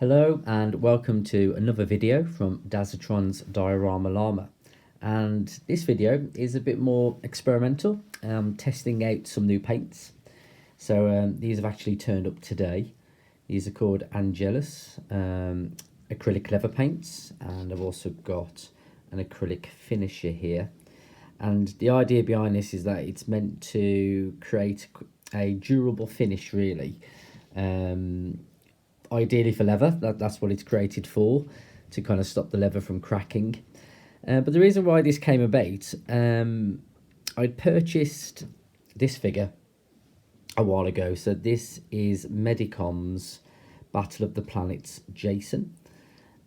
Hello and welcome to another video from Dazatron's Diorama Llama, and this video is a bit more experimental, testing out some new paints. So these have actually turned up today. These are called Angelus acrylic leather paints, and I've also got an acrylic finisher here. And the idea behind this is that it's meant to create a durable finish, really. Ideally for leather, that's what it's created for, to kind of stop the leather from cracking. But the reason why this came about, I'd purchased this figure a while ago. So this is Medicom's Battle of the Planets Jason.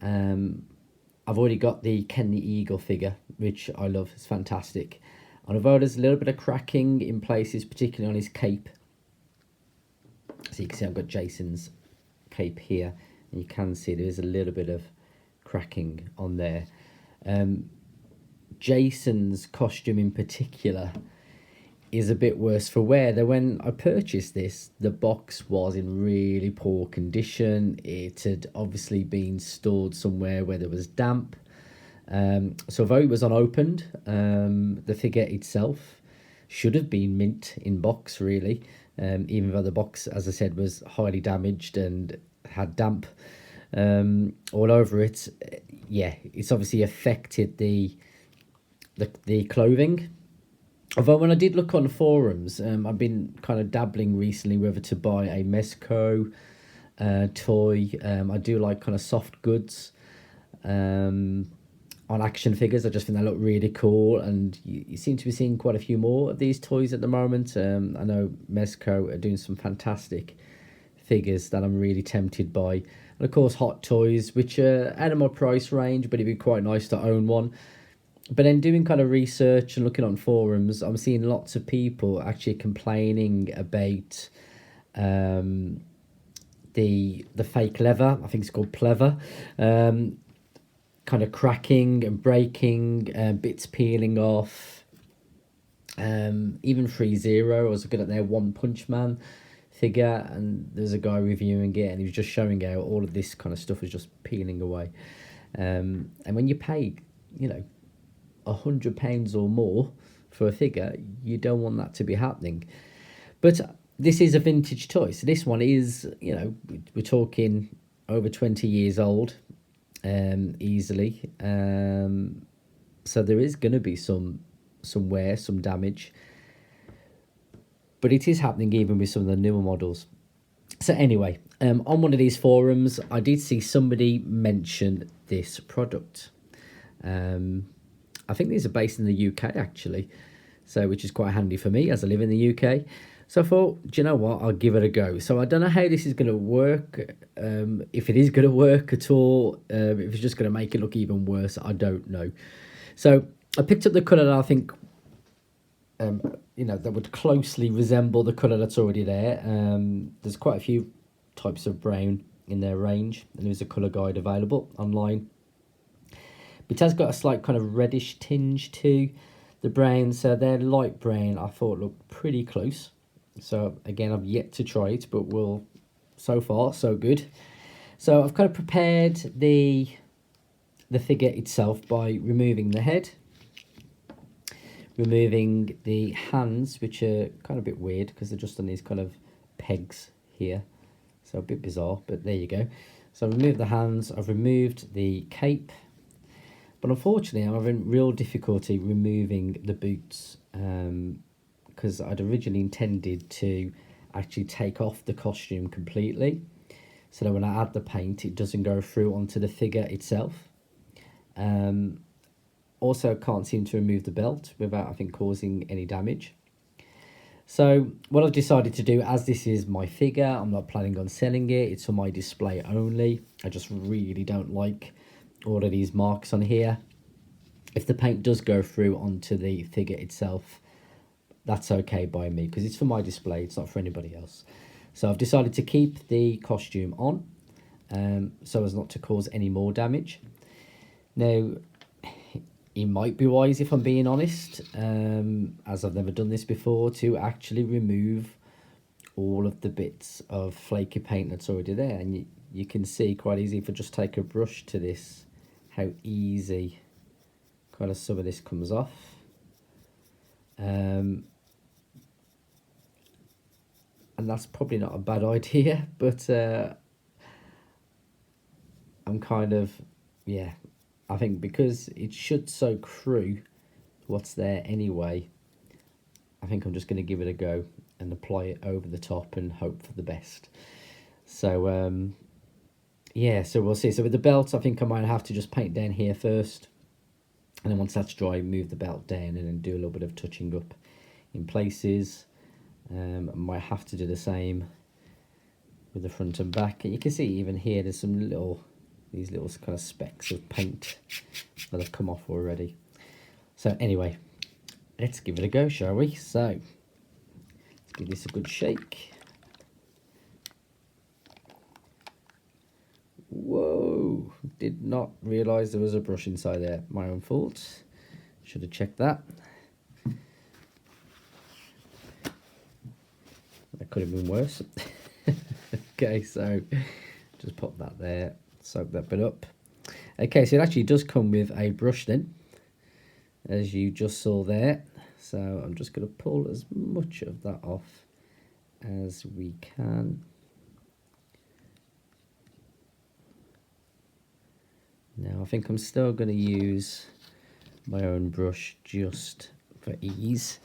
I've already got the Ken the Eagle figure, which I love. It's fantastic. And although there's a little bit of cracking in places, particularly on his cape, so you can see I've got Jason's cape here, and you can see there is a little bit of cracking on there. Jason's costume in particular is a bit worse for wear. Though when I purchased this, the box was in really poor condition. It had obviously been stored somewhere where there was damp. So although it was unopened, the figure itself should have been mint in box, really. Even though the box, as I said, was highly damaged and had damp all over it. Yeah, it's obviously affected the clothing. Although when I did look on forums, I've been kind of dabbling recently whether to buy a Medicom toy. I do like kind of soft goods on action figures. I just think they look really cool, and you seem to be seeing quite a few more of these toys at the moment. I know Medicom are doing some fantastic figures that I'm really tempted by, and of course Hot Toys, which are out of my price range, but it'd be quite nice to own one. But then doing kind of research and looking on forums, I'm seeing lots of people actually complaining about the fake leather. I think it's called pleather. Kind of cracking and breaking, bits peeling off. Even 3-0, I was looking at their One Punch Man figure, and there's a guy reviewing it, and he was just showing how all of this kind of stuff is just peeling away. And when you pay, you know, £100 or more for a figure, you don't want that to be happening. But this is a vintage toy, so this one is, you know, we're talking over 20 years old. Easily, so there is going to be some wear, some damage, but it is happening even with some of the newer models. So anyway, on one of these forums, I did see somebody mention this product. I think these are based in the UK actually, so which is quite handy for me as I live in the UK. So I thought, do you know what, I'll give it a go. So I don't know how this is going to work, if it is going to work at all, if it's just going to make it look even worse, I don't know. So I picked up the colour that I think, you know, that would closely resemble the colour that's already there. There's quite a few types of brown in their range, and there's a colour guide available online. But it has got a slight kind of reddish tinge to the brown, so they're light brown. I thought looked pretty close. So again, I've yet to try it, but so far so good. So I've kind of prepared the figure itself by removing the head, removing the hands, which are kind of a bit weird because they're just on these kind of pegs here, so a bit bizarre, but there you go. So I've removed the hands, I've removed the cape, but unfortunately I'm having real difficulty removing the boots, because I'd originally intended to actually take off the costume completely, so that when I add the paint, it doesn't go through onto the figure itself. Also, can't seem to remove the belt without, I think, causing any damage. So what I've decided to do, as this is my figure, I'm not planning on selling it, it's for my display only. I just really don't like all of these marks on here. If the paint does go through onto the figure itself, that's okay by me, because it's for my display, it's not for anybody else. So I've decided to keep the costume on, so as not to cause any more damage. Now, it might be wise, if I'm being honest, as I've never done this before, to actually remove all of the bits of flaky paint that's already there. And you can see quite easy if I just take a brush to this, how easy kind of some of this comes off. And that's probably not a bad idea, but I'm kind of, yeah, I think because it should soak through what's there anyway, I think I'm just going to give it a go and apply it over the top and hope for the best. So yeah, so we'll see. So with the belt, I think I might have to just paint down here first, and then once that's dry, move the belt down and then do a little bit of touching up in places. I might have to do the same with the front and back. And you can see even here there's some these little kind of specks of paint that have come off already. So anyway, let's give it a go, shall we? So let's give this a good shake. Whoa, did not realise there was a brush inside there. My own fault. Should have checked that. That could have been worse. Okay, so just pop that there, soak that bit up. Okay, so it actually does come with a brush then, as you just saw there. So I'm just going to pull as much of that off as we can. Now I think I'm still going to use my own brush just for ease.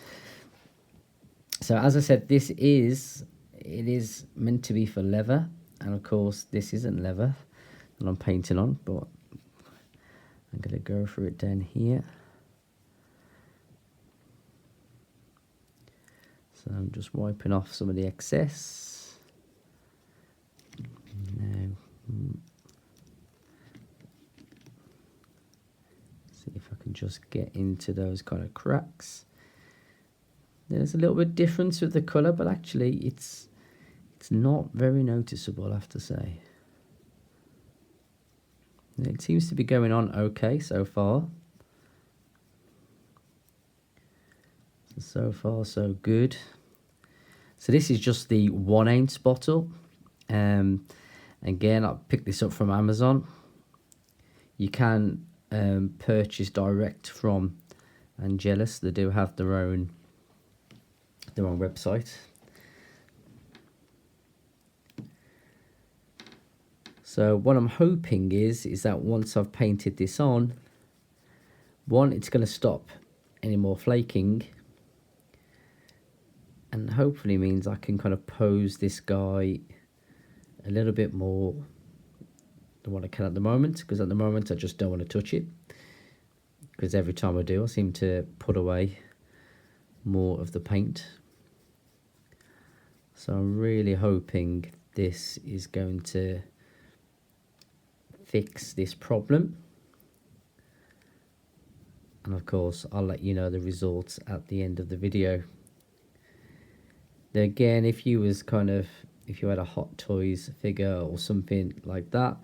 So as I said, it is meant to be for leather, and of course this isn't leather that I'm painting on, but I'm going to go for it down here. So I'm just wiping off some of the excess. Now, see if I can just get into those kind of cracks. There's a little bit difference with the colour, but actually it's not very noticeable, I have to say. It seems to be going on okay so far. So far so good. So this is just the 1 ounce bottle. Again, I picked this up from Amazon. You can purchase direct from Angelus. They do have their own website. So what I'm hoping is that once I've painted this on, one, it's going to stop any more flaking, and hopefully means I can kind of pose this guy a little bit more than what I can at the moment, because at the moment I just don't want to touch it, because every time I do I seem to put away more of the paint. So I'm really hoping this is going to fix this problem, and of course I'll let you know the results at the end of the video. Now again, if you had a Hot Toys figure or something like that,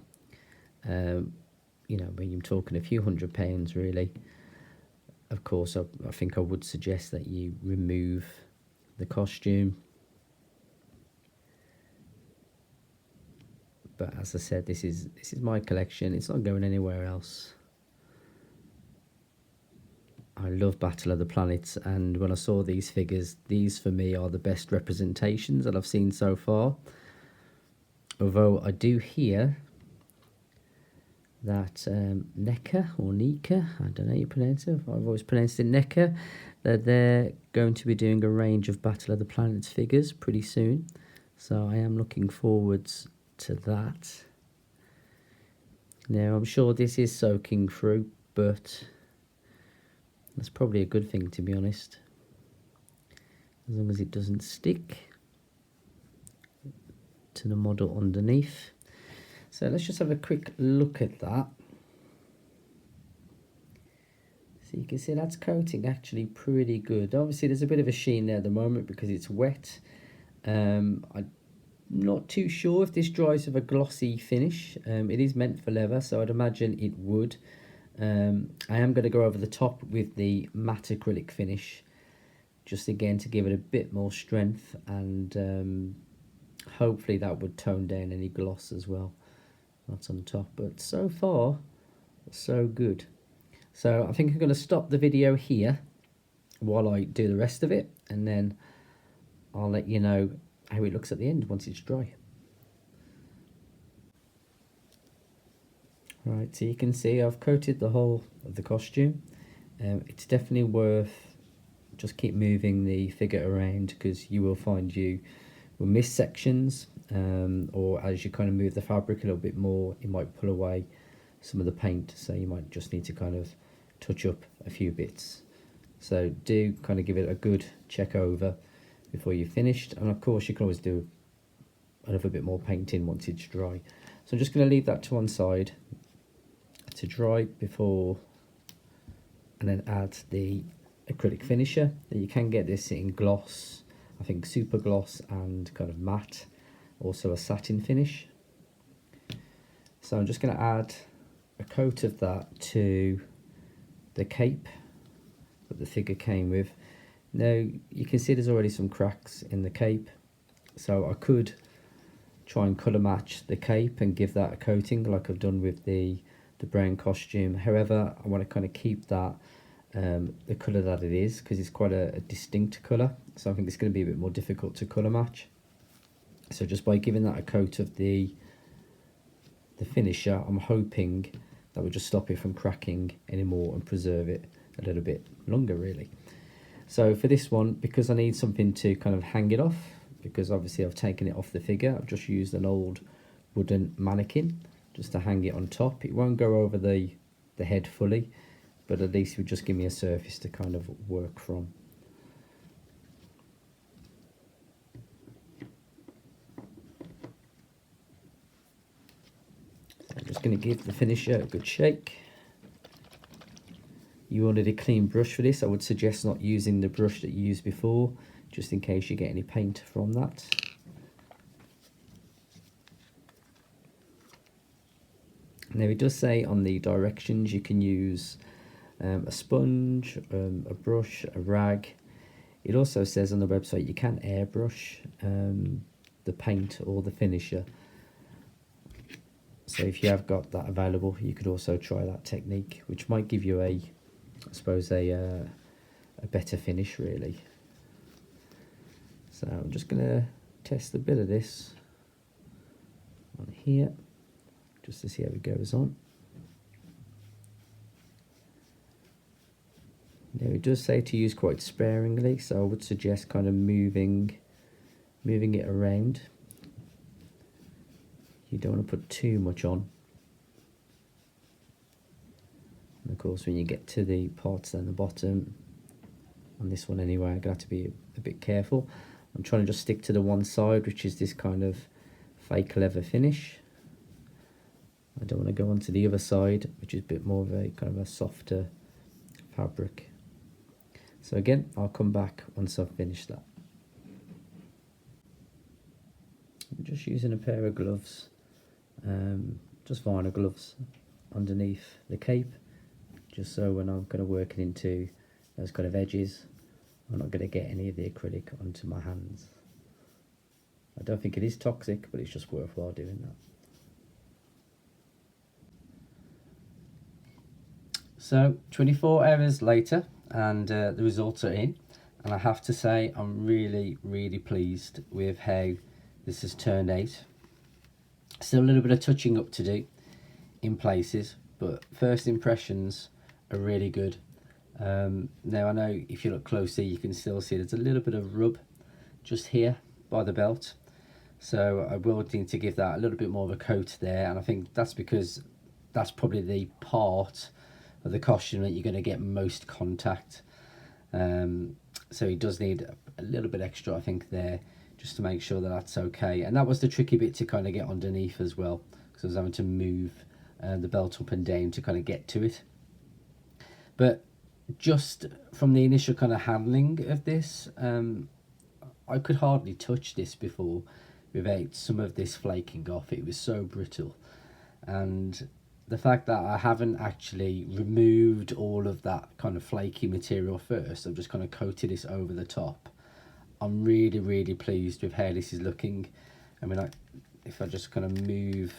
you know, when you're talking a few £100 really, of course I think I would suggest that you remove the costume. But as I said, this is my collection. It's not going anywhere else. I love Battle of the Planets, and when I saw these figures, these for me are the best representations that I've seen so far. Although I do hear that NECA or Nika, I don't know how you pronounce it, I've always pronounced it NECA, that they're going to be doing a range of Battle of the Planets figures pretty soon. So I am looking forwards to that. Now I'm sure this is soaking through, but that's probably a good thing, to be honest, as long as it doesn't stick to the model underneath. So let's just have a quick look at that. So you can see that's coating actually pretty good. Obviously there's a bit of a sheen there at the moment because it's wet. I'm not too sure if this dries with a glossy finish. It is meant for leather, so I'd imagine it would. I am going to go over the top with the matte acrylic finish, just again to give it a bit more strength, and hopefully that would tone down any gloss as well. That's on top, but so far so good. So I think I'm going to stop the video here while I do the rest of it, and then I'll let you know how it looks at the end once it's dry. Right, so you can see I've coated the whole of the costume. It's definitely worth just keep moving the figure around, because you will find you will miss sections, or as you kind of move the fabric a little bit more, it might pull away some of the paint, so you might just need to kind of touch up a few bits. So do kind of give it a good check over before you're finished, and of course you can always do a little bit more painting once it's dry. So I'm just going to leave that to one side to dry before, and then add the acrylic finisher. You can get this in gloss, I think super gloss and kind of matte, also a satin finish. So I'm just going to add a coat of that to the cape that the figure came with. Now you can see there's already some cracks in the cape, so I could try and colour match the cape and give that a coating like I've done with the brown costume. However, I want to kind of keep that the colour that it is, because it's quite a distinct colour, so I think it's going to be a bit more difficult to colour match. So just by giving that a coat of the finisher, I'm hoping that will just stop it from cracking anymore and preserve it a little bit longer, really. So for this one, because I need something to kind of hang it off, because obviously I've taken it off the figure, I've just used an old wooden mannequin just to hang it on top. It won't go over the head fully, but at least it would just give me a surface to kind of work from. I'm just going to give the finisher a good shake. You wanted a clean brush for this. I would suggest not using the brush that you used before, just in case you get any paint from that. Now it does say on the directions you can use a sponge, a brush, a rag. It also says on the website you can airbrush the paint or the finisher. So if you have got that available, you could also try that technique, which might give you I suppose a better finish, really. So I'm just going to test a bit of this on here, just to see how it goes on. Now it does say to use quite sparingly, so I would suggest kind of moving it around. You don't want to put too much on. And of course when you get to the parts down the bottom, on this one anyway, I'm going to have to be a bit careful. I'm trying to just stick to the one side, which is this kind of fake leather finish. I don't want to go onto the other side, which is a bit more of a kind of a softer fabric. So again, I'll come back once I've finished that. I'm just using a pair of gloves, just vinyl gloves underneath the cape, just so when I'm kind of working into those kind of edges, I'm not going to get any of the acrylic onto my hands. I don't think it is toxic, but it's just worthwhile doing that. So 24 hours later, and the results are in, and I have to say I'm really pleased with how this has turned out. Still a little bit of touching up to do in places, but first impressions are really good. Now I know if you look closely you can still see there's a little bit of rub just here by the belt, so I will need to give that a little bit more of a coat there, and I think that's because that's probably the part of the costume that you're going to get most contact, so it does need a little bit extra, I think, there, just to make sure that that's okay. And that was the tricky bit to kind of get underneath as well, because I was having to move the belt up and down to kind of get to it. But just from the initial kind of handling of this, I could hardly touch this before without some of this flaking off. It was so brittle, and the fact that I haven't actually removed all of that kind of flaky material first, I've just kind of coated this over the top. I'm really pleased with how this is looking. I mean, if I just kind of move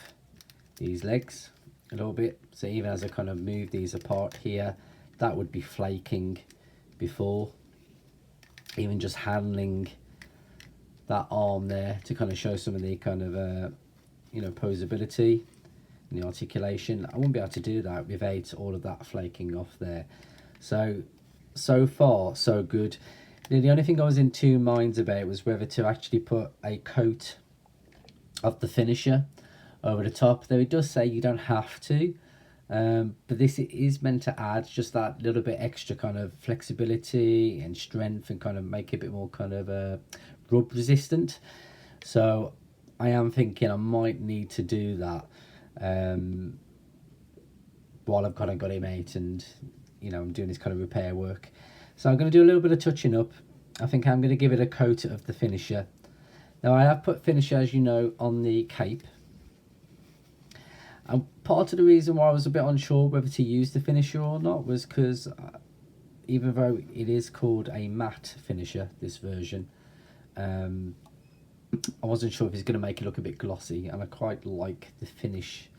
these legs a little bit. So even as I kind of move these apart here, that would be flaking before. Even just handling that arm there to kind of show some of the kind of you know, posability and the articulation. I wouldn't be able to do that without all of that flaking off there. So far so good. The only thing I was in two minds about was whether to actually put a coat of the finisher over the top, though it does say you don't have to, but this is meant to add just that little bit extra kind of flexibility and strength and kind of make it a bit more kind of rub resistant. So I am thinking I might need to do that while I've kind of got him out and, you know, I'm doing this kind of repair work. So I'm going to do a little bit of touching up. I think I'm going to give it a coat of the finisher. Now I have put finisher, as you know, on the cape. And part of the reason why I was a bit unsure whether to use the finisher or not was because even though it is called a matte finisher, this version, I wasn't sure if it's going to make it look a bit glossy, and I quite like the finish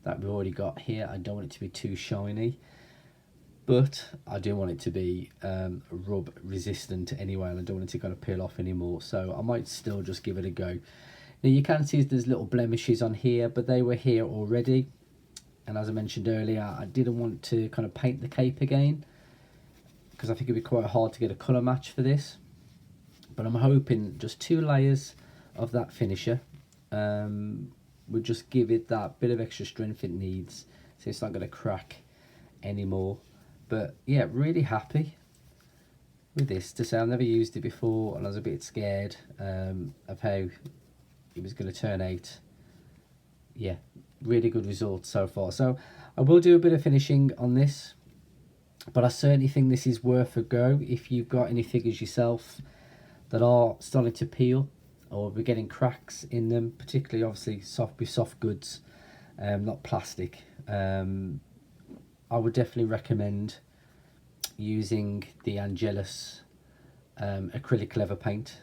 that we've already got here. I don't want it to be too shiny, but I do want it to be rub resistant anyway, and I don't want it to kind of peel off anymore, so I might still just give it a go. Now you can see there's little blemishes on here, but they were here already, and as I mentioned earlier, I didn't want to kind of paint the cape again because I think it'd be quite hard to get a colour match for this. But I'm hoping just 2 layers of that finisher would just give it that bit of extra strength it needs, so it's not going to crack anymore. But yeah, really happy with this. To say I've never used it before, and I was a bit scared of how it was going to turn out. Yeah, really good results so far. So I will do a bit of finishing on this, but I certainly think this is worth a go if you've got any figures yourself that are starting to peel or we're getting cracks in them, particularly obviously soft goods, not plastic. I would definitely recommend using the Angelus acrylic leather paint.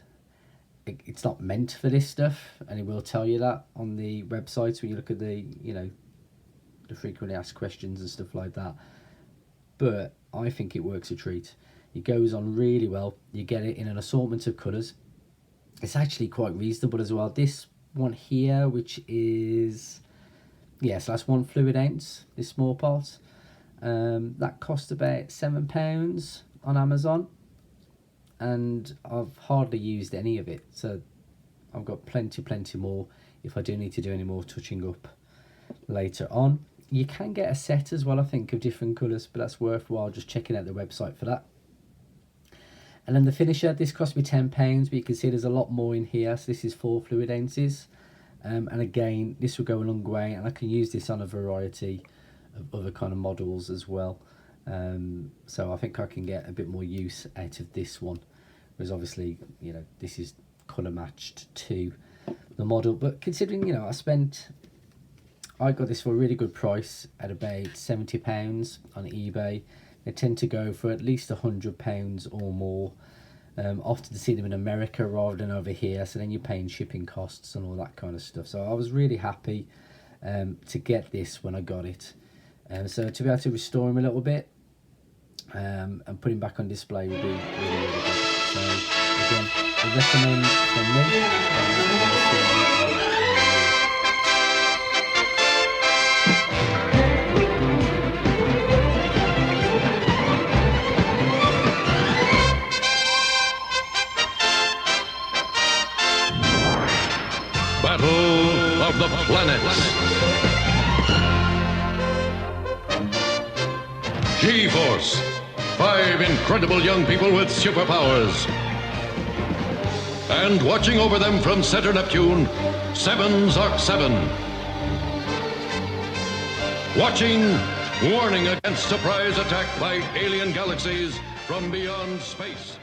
It's not meant for this stuff, and it will tell you that on the websites when you look at the, you know, the frequently asked questions and stuff like that. But I think it works a treat. It goes on really well. You get it in an assortment of colours. It's actually quite reasonable as well. This one here, which is, yes, that's 1 fluid ounce, this small pot. That cost about £7 on Amazon, and I've hardly used any of it, so I've got plenty more if I do need to do any more touching up later on. You can get a set as well, I think, of different colours, but that's worthwhile just checking out the website for that. And then the finisher, this cost me £10, but you can see there's a lot more in here. So this is 4 fluid ounces, and again, this will go a long way, and I can use this on a variety of other kind of models as well. So I think I can get a bit more use out of this one, whereas obviously, you know, this is colour matched to the model. But considering, you know, I got this for a really good price at about £70 on eBay. They tend to go for at least £100 or more. Often see them in America rather than over here, so then you're paying shipping costs and all that kind of stuff. So I was really happy to get this when I got it. So to be able to restore him a little bit and put him back on display would be really good. So again, I recommend from me. Battle of the Planets. G-Force. 5 incredible young people with superpowers. And watching over them from center Neptune, 7 Zark 7. Watching, warning against surprise attack by alien galaxies from beyond space.